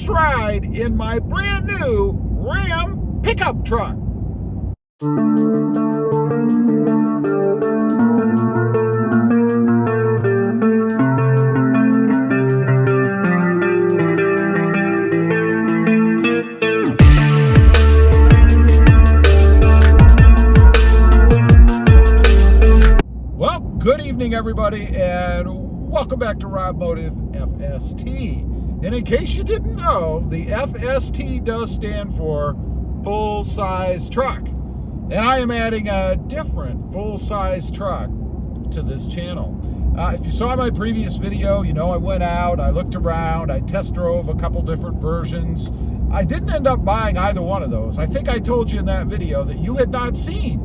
stride in my brand new Ram pickup truck. Well, good evening, everybody, and welcome back to Automotive FST. And in case you didn't know, the FST does stand for full-size truck. And I am adding a different full-size truck to this channel. If you saw my previous video, you know I went out, I looked around, I test drove a couple different versions. I didn't end up buying either one of those. I think I told you in that video that you had not seen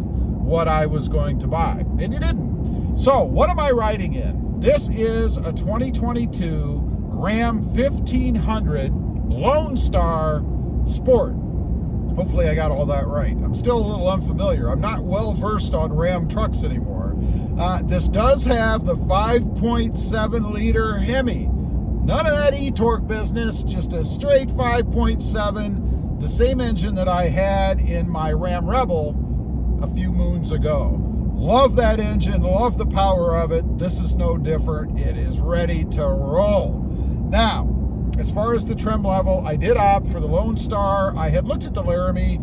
what I was going to buy, and you didn't. So what am I riding in? This is a 2022 Ram 1500 Lone Star Sport. Hopefully I got all that right. I'm still a little unfamiliar. I'm not well versed on Ram trucks anymore. This does have the 5.7 liter HEMI. None of that e-torque business, just a straight 5.7, the same engine that I had in my Ram Rebel a few moons ago. Love that engine, love the power of it. This is no different. It is ready to roll. Now, as far as the trim level, I did opt for the Lone Star. I had looked at the Laramie,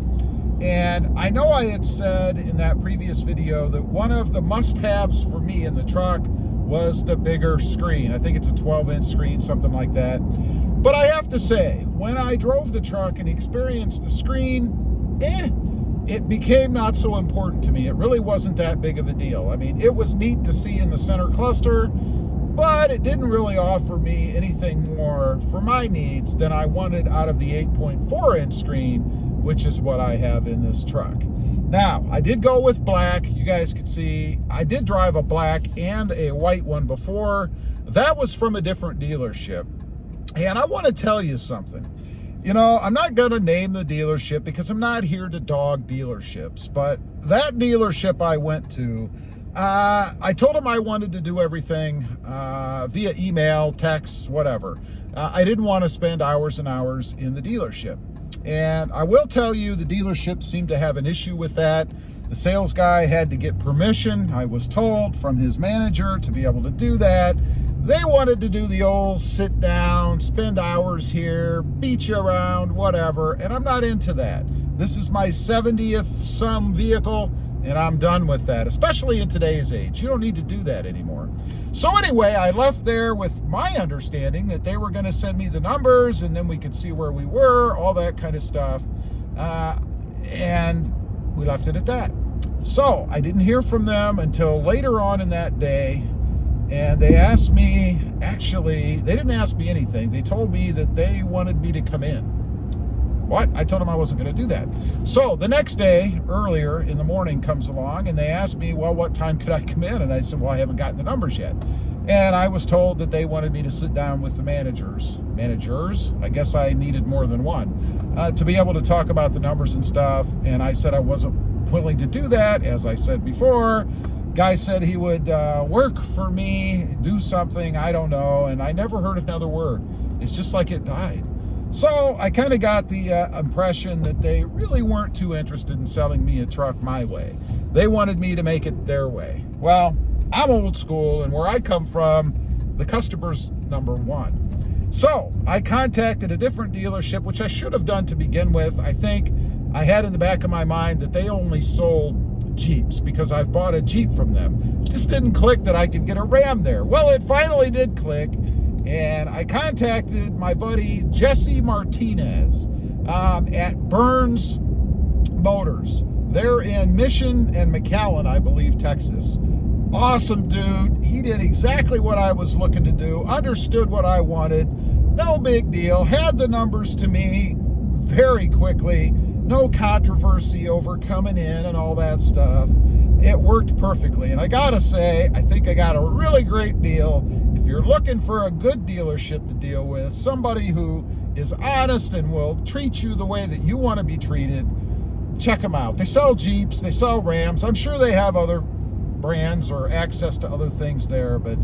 and I know I had said in that previous video that one of the must-haves for me in the truck was the bigger screen. I think it's a 12-inch screen, something like that. But I have to say, when I drove the truck and experienced the screen, it became not so important to me. It really wasn't that big of a deal. I mean, it was neat to see in the center cluster, but it didn't really offer me anything more for my needs than I wanted out of the 8.4-inch screen, which is what I have in this truck. Now, I did go with black. You guys can see I did drive a black and a white one before. That was from a different dealership. And I want to tell you something. You know, I'm not going to name the dealership because I'm not here to dog dealerships, but that dealership I went to, I told them I wanted to do everything via email, text, whatever. I didn't want to spend hours and hours in the dealership. And I will tell you, the dealership seemed to have an issue with that. The sales guy had to get permission, I was told, from his manager to be able to do that. They wanted to do the old sit down, spend hours here, beat you around, whatever, and I'm not into that. This is my 70th some vehicle, and I'm done with that, especially in today's age. You don't need to do that anymore. So anyway, I left there with my understanding that they were going to send me the numbers, and then we could see where we were, all that kind of stuff, and we left it at that. So I didn't hear from them until later on in that day. And they asked me, actually, they didn't ask me anything. They told me that they wanted me to come in. What? I told them I wasn't going to do that. So the next day, earlier in the morning, comes along, and they asked me, well, what time could I come in? And I said, well, I haven't gotten the numbers yet. And I was told that they wanted me to sit down with the managers. Managers? I guess I needed more than one, to be able to talk about the numbers and stuff. And I said I wasn't willing to do that, as I said before. Guy said he would work for me, do something, I don't know, and I never heard another word. It's just like it died. So I kind of got the impression that they really weren't too interested in selling me a truck my way. They wanted me to make it their way. Well, I'm old school, and where I come from, the customer's number one. So I contacted a different dealership, which I should have done to begin with. I think I had in the back of my mind that they only sold Jeeps because I've bought a Jeep from them. Just didn't click that I could get a Ram there. Well, it finally did click, and I contacted my buddy Jesse Martinez at Burns Motors. They're in Mission and McAllen, I believe, Texas. Awesome dude. He did exactly what I was looking to do, understood what I wanted, no big deal, had the numbers to me very quickly. No controversy over coming in and all that stuff. It worked perfectly. And I gotta say, I think I got a really great deal. If you're looking for a good dealership to deal with, somebody who is honest and will treat you the way that you want to be treated, check them out. They sell Jeeps, they sell Rams. I'm sure they have other brands or access to other things there, but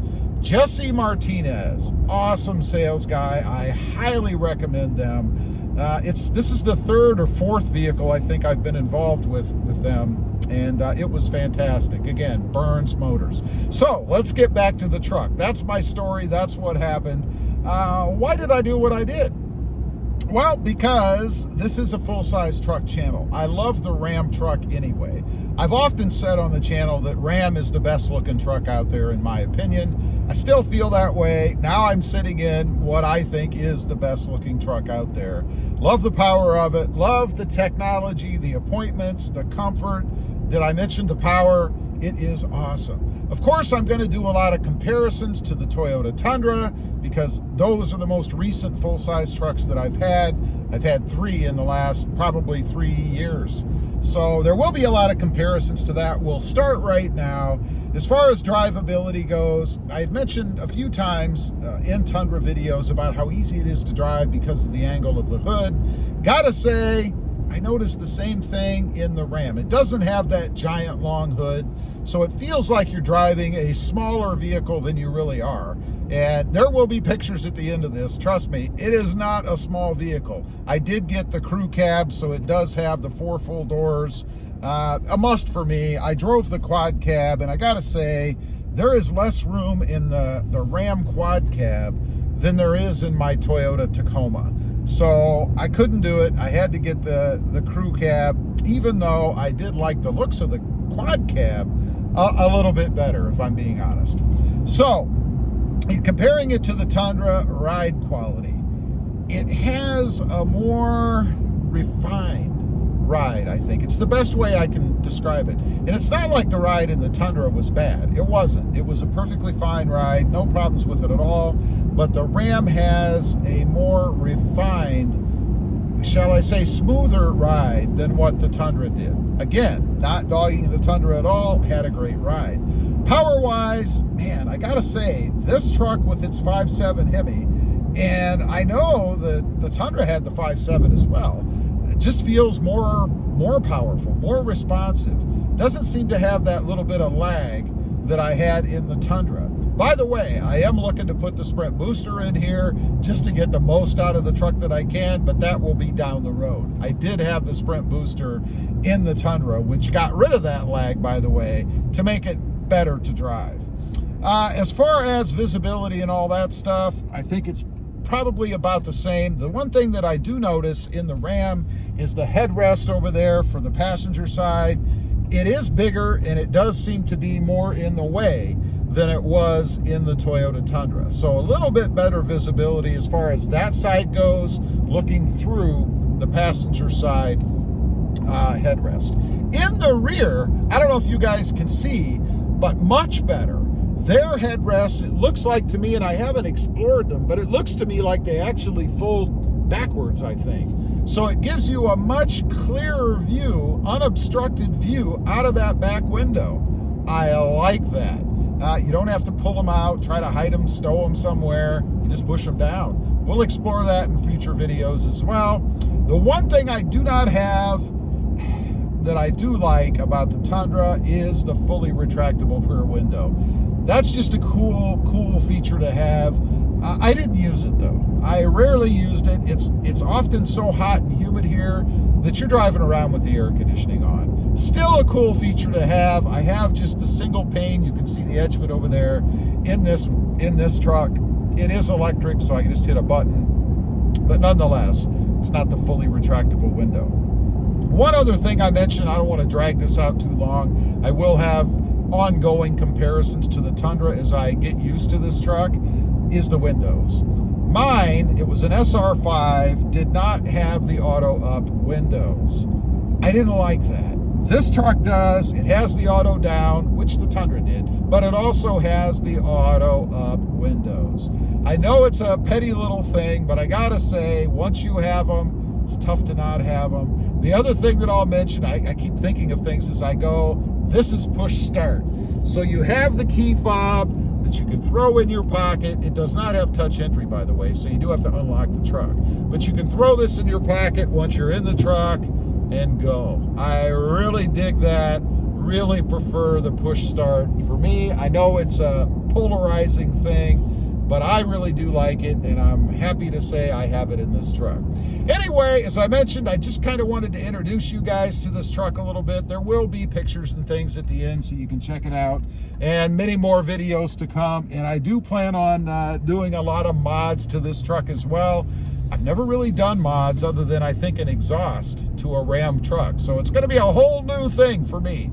Jesse Martinez, awesome sales guy. I highly recommend them. This is the third or fourth vehicle I think I've been involved with them, and it was fantastic. Again, Burns Motors. So let's get back to the truck. That's my story. That's what happened. Why did I do what I did? Well, because this is a full-size truck channel. I love the Ram truck anyway. I've often said on the channel that Ram is the best looking truck out there in my opinion. I still feel that way. Now I'm sitting in what I think is the best looking truck out there. Love the power of it. Love the technology, the appointments, the comfort. Did I mention the power? It is awesome. Of course, I'm going to do a lot of comparisons to the Toyota Tundra because those are the most recent full-size trucks that I've had. I've had 3 in the last probably 3 years. So there will be a lot of comparisons to that. We'll start right now. As far as drivability goes, I had mentioned a few times in Tundra videos about how easy it is to drive because of the angle of the hood. Gotta say, I noticed the same thing in the Ram. It doesn't have that giant long hood, so it feels like you're driving a smaller vehicle than you really are. And there will be pictures at the end of this. Trust me, it is not a small vehicle. I did get the crew cab, so it does have the 4 full doors. A must for me. I drove the quad cab, and I gotta say, there is less room in the Ram quad cab than there is in my Toyota Tacoma. So I couldn't do it. I had to get the crew cab, even though I did like the looks of the quad cab a little bit better, if I'm being honest. So comparing it to the Tundra ride quality, it has a more refined ride, I think. It's the best way I can describe it. And it's not like the ride in the Tundra was bad. It wasn't. It was a perfectly fine ride, no problems with it at all. But the Ram has a more refined, shall I say, smoother ride than what the Tundra did. Again, not dogging the Tundra at all, had a great ride. Power-wise, man, I gotta say, this truck with its 5.7 HEMI, and I know that the Tundra had the 5.7 as well, it just feels more powerful, more responsive. Doesn't seem to have that little bit of lag that I had in the Tundra. By the way, I am looking to put the Sprint booster in here just to get the most out of the truck that I can, but that will be down the road. I did have the Sprint booster in the Tundra, which got rid of that lag, by the way, to make it better to drive. As far as visibility and all that stuff, I think it's probably about the same. The one thing that I do notice in the Ram is the headrest over there for the passenger side. It is bigger, and it does seem to be more in the way than it was in the Toyota Tundra. So a little bit better visibility as far as that side goes, looking through the passenger side headrest. In the rear, I don't know if you guys can see, but much better. Their headrests, it looks like to me, and I haven't explored them, but it looks to me like they actually fold backwards, I think. So it gives you a much clearer view, unobstructed view out of that back window. I like that. You don't have to pull them out, try to hide them, stow them somewhere. You just push them down. We'll explore that in future videos as well. The one thing I do not have that I do like about the Tundra is the fully retractable rear window. That's just a cool feature to have. I didn't use it though. I rarely used it. It's often so hot and humid here that you're driving around with the air conditioning on. Still a cool feature to have. I have just the single pane. You can see the edge of it over there in this truck. It is electric, so I can just hit a button. But nonetheless, it's not the fully retractable window. One other thing I mentioned, I don't want to drag this out too long. I will have ongoing comparisons to the Tundra as I get used to this truck, is the windows. Mine, it was an SR5, did not have the auto up windows. I didn't like that. This truck does. It has the auto down, which the Tundra did, but it also has the auto up windows. I know it's a petty little thing, but I gotta say, once you have them, it's tough to not have them. The other thing that I'll mention, I keep thinking of things as I go, this is push start. So you have the key fob that you can throw in your pocket. It does not have touch entry, by the way, so you do have to unlock the truck. But you can throw this in your pocket once you're in the truck and go. I really dig that. Really prefer the push start. For me, I know it's a polarizing thing, but I really do like it, and I'm happy to say I have it in this truck. Anyway, as I mentioned, I just kind of wanted to introduce you guys to this truck a little bit. There will be pictures and things at the end so you can check it out, and many more videos to come. And I do plan on doing a lot of mods to this truck as well. I've never really done mods other than, I think, an exhaust to a Ram truck. So it's going to be a whole new thing for me.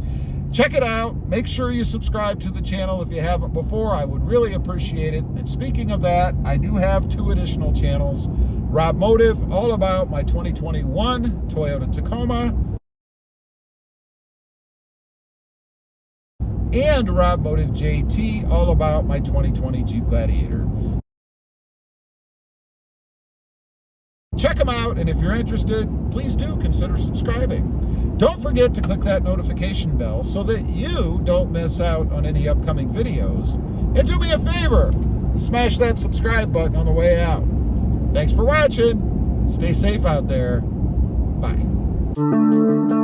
Check it out. Make sure you subscribe to the channel if you haven't before. I would really appreciate it. And speaking of that, I do have 2 additional channels. Rob Motive, all about my 2021 Toyota Tacoma. And Rob Motive JT, all about my 2020 Jeep Gladiator. Check them out, and if you're interested, please do consider subscribing. Don't forget to click that notification bell so that you don't miss out on any upcoming videos. And do me a favor, smash that subscribe button on the way out. Thanks for watching. Stay safe out there. Bye.